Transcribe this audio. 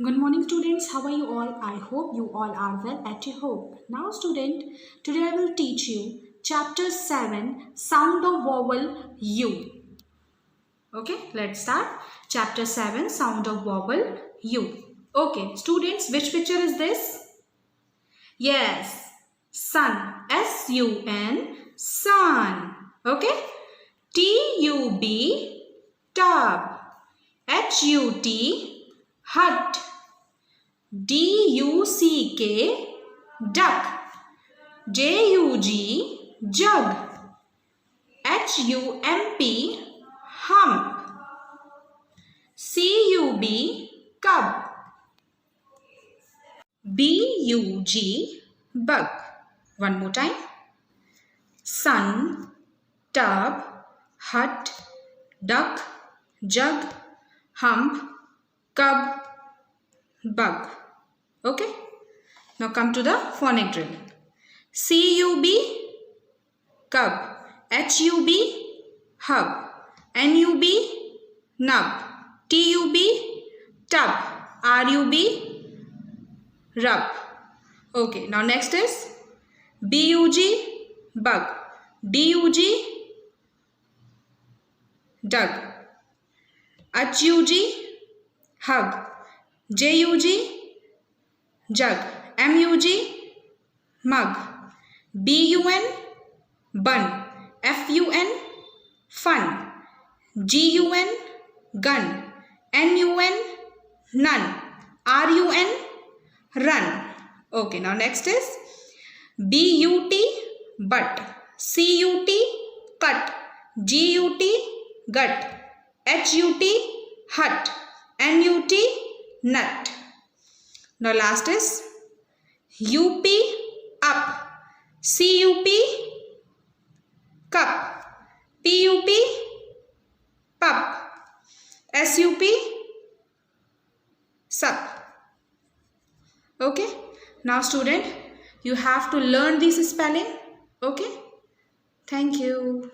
Good morning students, how are you all? I hope you all are well at your home. Now student, today I will teach you chapter 7 sound of vowel U. Okay, let's start. Chapter 7 sound of vowel U. Okay, students, which picture is this? Yes, sun, S-U-N, sun. Okay, T-U-B, tub, H-U-T, hut. D-U-C-K, duck. J-U-G, jug. H-U-M-P, hump. C-U-B, cub. B-U-G, bug. One more time. Sun, tub, hut, duck, jug, hump, cub, bug. Okay. Now come to the phonic drill. C-U-B, cub. H-U-B, hub. N-U-B, nub. T-U-B, tub. R-U-B, rub. Okay. Now next is B-U-G, bug. D-U-G, dug. H-U-G, hug. J-U-G, jug. M-U-G, mug. B-U-N, bun. F-U-N, fun. G-U-N, gun. N-U-N, none. R-U-N, run. Okay, now next is B-U-T, butt. C-U-T, cut. G-U-T, gut. H-U-T, hut. N-U-T, nut. Now last is U-P, up. C-U-P, cup. P-U-P, pup. S-U-P, sup. Okay. Now student, you have to learn this spelling. Okay. Thank you.